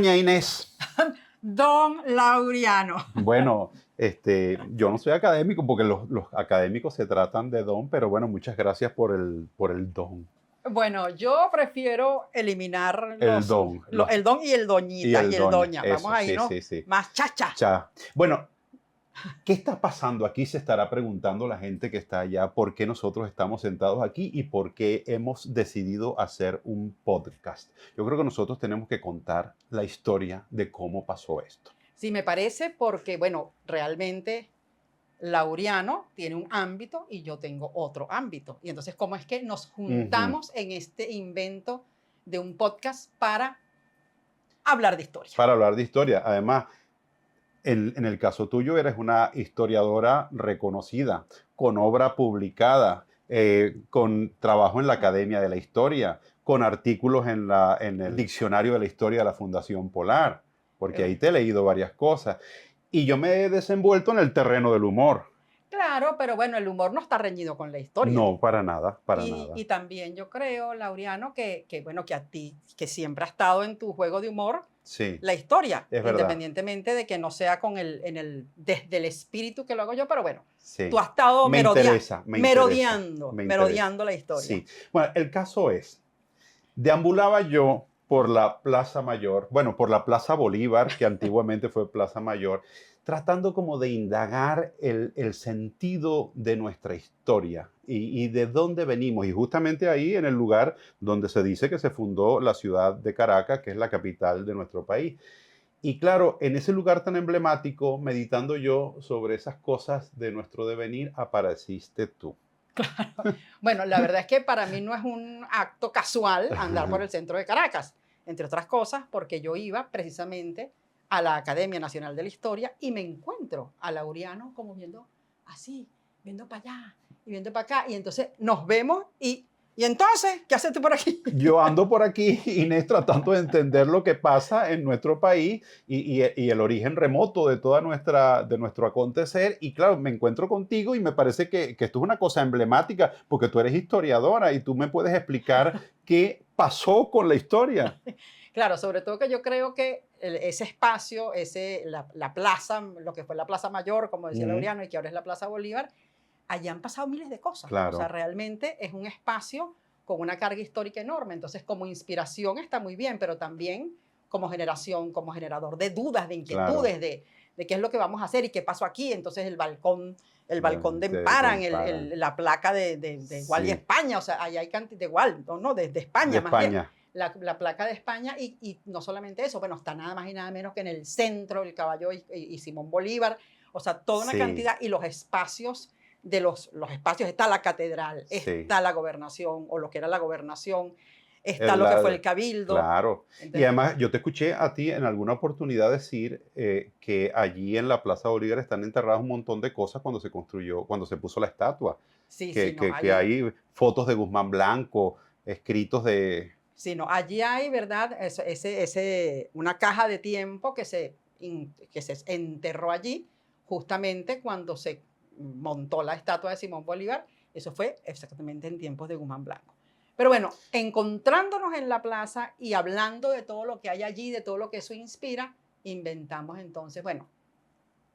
doña Inés. Don Laureano. Bueno, yo no soy académico porque los académicos se tratan de don, pero bueno, muchas gracias por el don. Bueno, yo prefiero eliminar El don. el don y el doñita y el doña. Eso, Vamos a irnos sí. más chacha. Cha. Bueno, ¿qué está pasando aquí? Se estará preguntando la gente que está allá por qué nosotros estamos sentados aquí y por qué hemos decidido hacer un podcast. Yo creo que nosotros tenemos que contar la historia de cómo pasó esto. Sí, me parece porque, bueno, realmente Laureano tiene un ámbito y yo tengo otro ámbito. Y entonces, ¿cómo es que nos juntamos en este invento de un podcast para hablar de historia? Para hablar de historia. Además, en el caso tuyo eres una historiadora reconocida, con obra publicada, con trabajo en la Academia de la Historia, con artículos en el Diccionario de la Historia de la Fundación Polar, porque ahí te he leído varias cosas. Y yo me he desenvuelto en el terreno del humor. Claro, pero bueno, el humor no está reñido con la historia. No, para nada, para nada. Y también yo creo, Laureano, bueno, que a ti, que siempre ha estado en tu juego de humor, Sí, la historia, es verdad. independientemente de que no sea desde el espíritu que lo hago yo, pero bueno, Sí. tú has estado merodeando la historia. Sí. Bueno, el caso es, deambulaba yo por la Plaza Mayor, bueno, por la Plaza Bolívar, que antiguamente fue Plaza Mayor, tratando como de indagar el sentido de nuestra historia y de dónde venimos. Y justamente ahí, en el lugar donde se dice que se fundó la ciudad de Caracas, que es la capital de nuestro país. Y claro, en ese lugar tan emblemático, meditando yo sobre esas cosas de nuestro devenir, apareciste tú. Bueno, la verdad es que para mí no es un acto casual andar por el centro de Caracas, entre otras cosas, porque yo iba precisamente a la Academia Nacional de la Historia y me encuentro a Laureano como viendo así, viendo para allá y viendo para acá. Y entonces nos vemos y entonces, ¿qué haces tú por aquí? Yo ando por aquí, Inés, tratando de entender lo que pasa en nuestro país y el origen remoto de de nuestro acontecer. Y claro, me encuentro contigo y me parece que esto es una cosa emblemática porque tú eres historiadora y tú me puedes explicar qué pasó con la historia. Claro, sobre todo que yo creo que ese espacio, la plaza, lo que fue la Plaza Mayor, como decía Laureano, y que ahora es la Plaza Bolívar, allá han pasado miles de cosas. Claro. O sea, realmente es un espacio con una carga histórica enorme. Entonces, como inspiración está muy bien, pero también como generación, como generador de dudas, de inquietudes, Claro. de qué es lo que vamos a hacer y qué pasó aquí. Entonces, el balcón de Emparan, la placa de Gual y España. O sea, allá hay cantidad de Gual, no, de España de más España. bien. La placa de España y no solamente eso, bueno, está nada más y nada menos que en el centro el caballo y Simón Bolívar, o sea, toda una cantidad y los espacios los espacios, está la catedral, está la gobernación o lo que era la gobernación, está lo que fue el cabildo. Claro, entonces, y además yo te escuché a ti en alguna oportunidad decir que allí en la Plaza Bolívar están enterradas un montón de cosas cuando se construyó, cuando se puso la estatua. Sí, que hay fotos de Guzmán Blanco, escritos de... Sí, no, allí hay, ¿verdad? Una caja de tiempo que se enterró allí justamente cuando se montó la estatua de Simón Bolívar. Eso fue exactamente en tiempos de Guzmán Blanco. Pero bueno, encontrándonos en la plaza y hablando de todo lo que hay allí, de todo lo que eso inspira, inventamos entonces, bueno,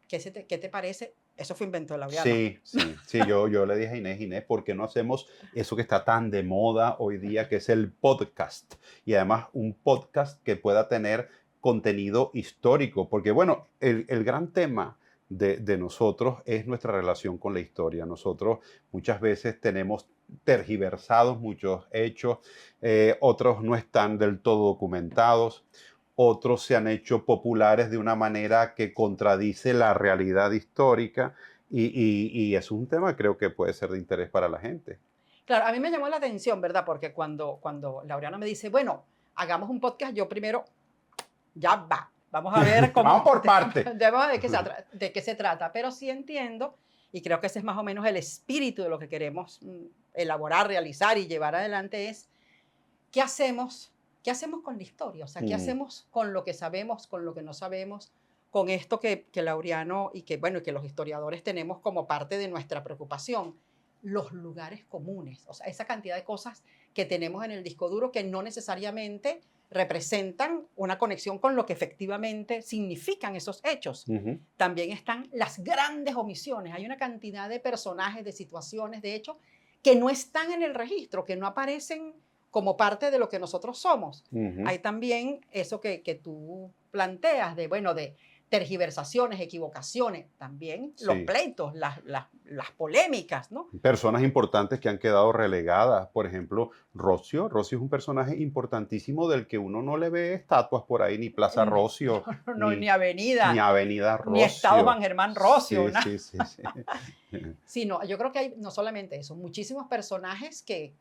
¿qué te parece? Eso fue invento de Laureano. Sí, yo le dije a Inés, ¿por qué no hacemos eso que está tan de moda hoy día, que es el podcast? Y además un podcast que pueda tener contenido histórico, porque bueno, el gran tema de nosotros es nuestra relación con la historia. Nosotros muchas veces tenemos tergiversados muchos hechos, otros no están del todo documentados. Otros se han hecho populares de una manera que contradice la realidad histórica y es un tema que creo que puede ser de interés para la gente. Claro, a mí me llamó la atención, ¿verdad? Porque cuando Laureano me dice, bueno, hagamos un podcast, yo primero, ya va, vamos a ver cómo... Vamos por parte. De qué se trata, pero sí entiendo, y creo que ese es más o menos el espíritu de lo que queremos elaborar, realizar y llevar adelante es, ¿qué hacemos con la historia? O sea, ¿qué hacemos con lo que sabemos, con lo que no sabemos, con esto que Laureano y que los historiadores tenemos como parte de nuestra preocupación? Los lugares comunes, o sea, esa cantidad de cosas que tenemos en el disco duro que no necesariamente representan una conexión con lo que efectivamente significan esos hechos. También están las grandes omisiones. Hay una cantidad de personajes, de situaciones, de hechos, que no están en el registro, que no aparecen como parte de lo que nosotros somos. Hay también eso que tú planteas de, bueno, de tergiversaciones, equivocaciones, también los pleitos, las polémicas, ¿no? Personas importantes que han quedado relegadas, por ejemplo, Rocio. Rocio es un personaje importantísimo del que uno no le ve estatuas por ahí, ni Plaza Rocio, ni Avenida, ni Avenida Rocio. Ni Estado Juan Germán Rocio. Sí. Sí, no, yo creo que hay no solamente eso, muchísimos personajes que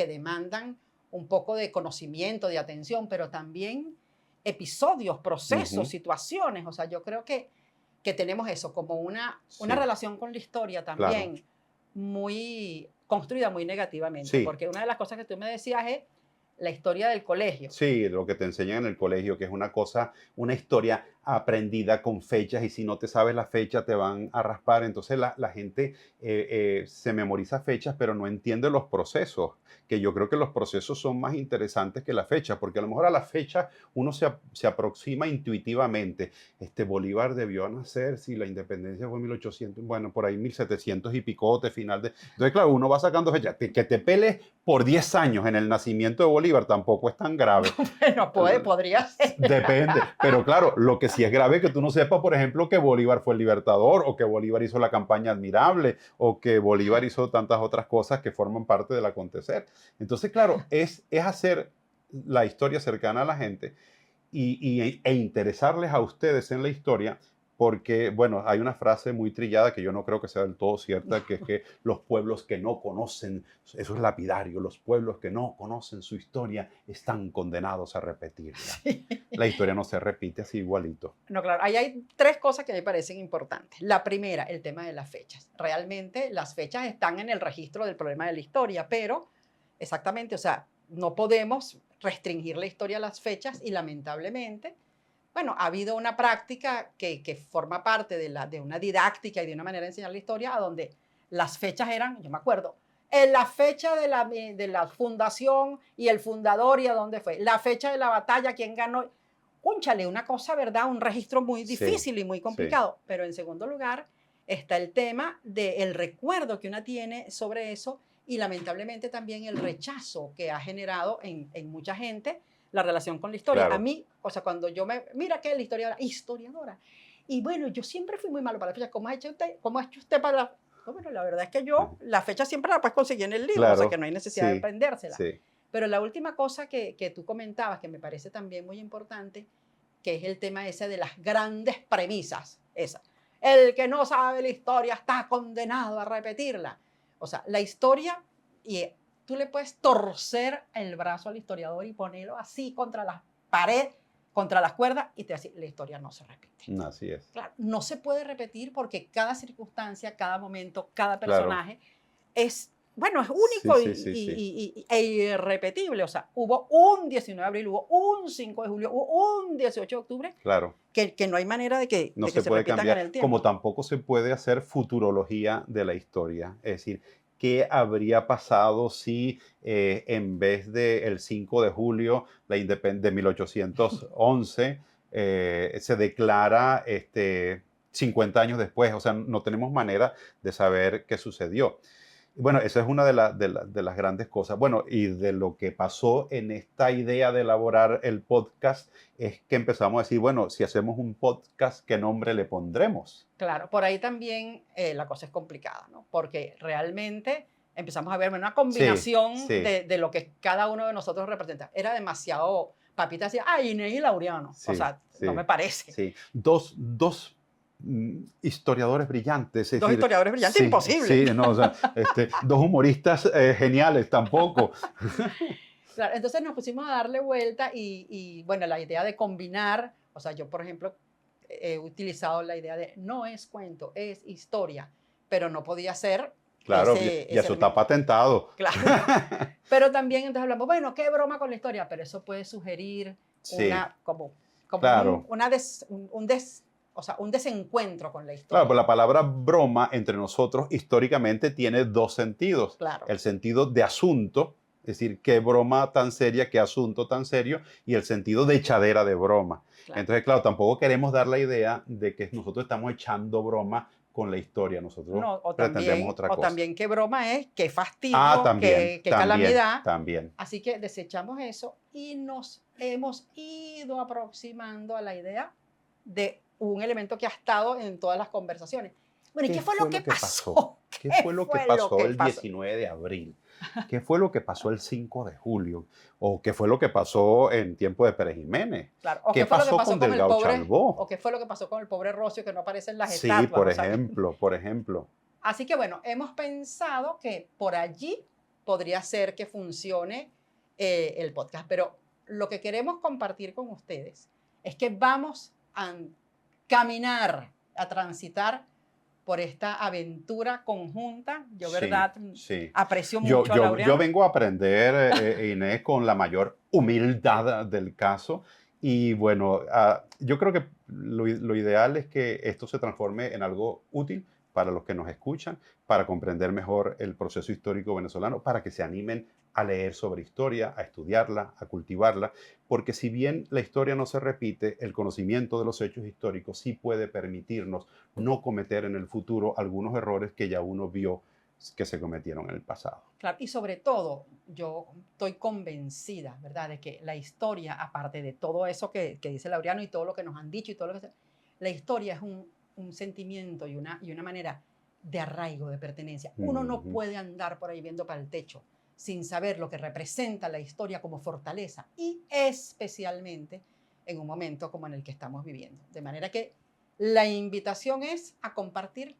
demandan un poco de conocimiento, de atención, pero también episodios, procesos, situaciones. O sea, yo creo que tenemos eso como una relación con la historia también muy construida muy negativamente. Porque una de las cosas que tú me decías es la historia del colegio. Sí, lo que te enseñan en el colegio, que es una cosa, una historia aprendida con fechas, y si no te sabes la fecha te van a raspar. Entonces la gente se memoriza fechas, pero no entiende los procesos, que yo creo que los procesos son más interesantes que la fecha, porque a lo mejor a la fecha uno se aproxima intuitivamente. Bolívar debió nacer, si la independencia fue en 1800, bueno, por ahí 1700 y picote, final de... Entonces, claro, uno va sacando fechas. Que te peles por 10 años en el nacimiento de Bolívar tampoco es tan grave. Bueno, podría ser. Depende, pero claro, lo que sí es grave es que tú no sepas, por ejemplo, que Bolívar fue el libertador, o que Bolívar hizo la campaña admirable, o que Bolívar hizo tantas otras cosas que forman parte del acontecer. Entonces, claro, es hacer la historia cercana a la gente e interesarles a ustedes en la historia, porque, bueno, hay una frase muy trillada que yo no creo que sea del todo cierta, que es que los pueblos que no conocen, eso es lapidario, los pueblos que no conocen su historia están condenados a repetirla. Sí. La historia no se repite así igualito. No, claro, ahí hay tres cosas que me parecen importantes. La primera, el tema de las fechas. Realmente las fechas están en el registro del problema de la historia, pero exactamente, o sea, no podemos restringir la historia a las fechas y lamentablemente, bueno, ha habido una práctica que forma parte de una didáctica y de una manera de enseñar la historia, a donde las fechas eran, yo me acuerdo, en la fecha de la fundación y el fundador y a dónde fue, la fecha de la batalla, quién ganó. Cúnchale, una cosa, ¿verdad? Un registro muy difícil y muy complicado. Pero en segundo lugar está el tema del recuerdo que una tiene sobre eso y lamentablemente también el rechazo que ha generado en mucha gente la relación con la historia. Claro. A mí, o sea, cuando yo mira que es la historiadora. Y bueno, yo siempre fui muy malo para la fecha. ¿Cómo ha hecho usted para la... No, bueno, la verdad es que yo la fecha siempre la puedes conseguir en el libro, claro, o sea que no hay necesidad de aprendérsela. Sí. Pero la última cosa que tú comentabas, que me parece también muy importante, que es el tema ese de las grandes premisas. Esa. El que no sabe la historia está condenado a repetirla. O sea, la historia, y tú le puedes torcer el brazo al historiador y ponerlo así contra la pared, contra las cuerdas, y te va a decir, la historia no se repite. Así es. Claro, no se puede repetir porque cada circunstancia, cada momento, cada personaje es... Bueno, es único e irrepetible. O sea, hubo un 19 de abril, hubo un 5 de julio, hubo un 18 de octubre. Claro. Que no hay manera de que, no de que se puede repitan cambiar, en el tiempo. Como tampoco se puede hacer futurología de la historia. Es decir, ¿qué habría pasado si en vez del 5 de julio de 1811 se declara 50 años después? O sea, no tenemos manera de saber qué sucedió. Bueno, esa es una de las grandes cosas. Bueno, y de lo que pasó en esta idea de elaborar el podcast es que empezamos a decir, bueno, si hacemos un podcast, ¿qué nombre le pondremos? Claro, por ahí también la cosa es complicada, ¿no? Porque realmente empezamos a ver una combinación de lo que cada uno de nosotros representa. Era demasiado, Papita decía, Inés y Laureano. O sea, no me parece. Sí, dos historiadores brillantes. Dos historiadores brillantes, imposible. Sí, no, o sea, dos humoristas geniales tampoco. Claro, entonces nos pusimos a darle vuelta y bueno, la idea de combinar, o sea, yo por ejemplo he utilizado la idea de no es cuento, es historia, pero no podía ser. Claro, y eso está patentado. Claro. Pero también entonces hablamos, bueno, qué broma con la historia, pero eso puede sugerir claro, un desencuentro con la historia. Claro, pues la palabra broma entre nosotros históricamente tiene dos sentidos. Claro. El sentido de asunto, es decir, qué broma tan seria, qué asunto tan serio, y el sentido de echadera de broma. Claro. Entonces, claro, tampoco queremos dar la idea de que nosotros estamos echando broma con la historia. Nosotros No, pretendemos otra o cosa. también qué broma es, qué Ah, fastidio, también, qué también, calamidad. también. Así que desechamos eso y nos hemos ido aproximando a la idea de un elemento que ha estado en todas las conversaciones. Bueno, ¿y ¿Qué qué fue fue lo que lo que pasó? pasó? ¿Qué ¿Qué fue lo que fue lo pasó que el pasó? 19 de abril? ¿Qué fue lo que pasó el 5 de julio? ¿O qué fue lo que pasó en tiempo de Pérez Jiménez? Claro, o ¿Qué qué fue lo que pasó pasó con con el Delgado pobre, o Chalbó? qué fue lo que pasó con el pobre Rocio que no aparece en las Sí, estatuas. por O sea, ejemplo, por ejemplo. así que bueno, hemos pensado que por allí podría ser que funcione el podcast, pero lo que queremos compartir con ustedes es que vamos a caminar, a transitar por esta aventura conjunta. Yo, Sí, verdad, sí. aprecio Yo, mucho a yo, yo Laureano. vengo a aprender, Inés, con la mayor humildad del caso. Y bueno, yo creo que lo ideal es que esto se transforme en algo útil para los que nos escuchan, para comprender mejor el proceso histórico venezolano, para que se animen a leer sobre historia, a estudiarla, a cultivarla, porque si bien la historia no se repite, el conocimiento de los hechos históricos sí puede permitirnos no cometer en el futuro algunos errores que ya uno vio que se cometieron en el pasado. Claro, y sobre todo, yo estoy convencida, ¿verdad?, de que la historia, aparte de todo eso que dice Laureano y todo lo que nos han dicho y todo lo que la historia es un sentimiento y una manera de arraigo, de pertenencia. Uno no Ujú. puede andar por ahí viendo para el techo sin saber lo que representa la historia como fortaleza y especialmente en un momento como en el que estamos viviendo. De manera que la invitación es a compartir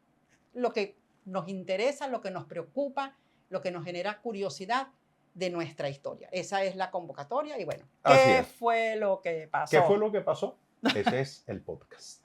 lo que nos interesa, lo que nos preocupa, lo que nos genera curiosidad de nuestra historia. Esa es la convocatoria y bueno, Así ¿qué es. fue lo que ¿Qué fue pasó? lo que pasó? Ese es el podcast.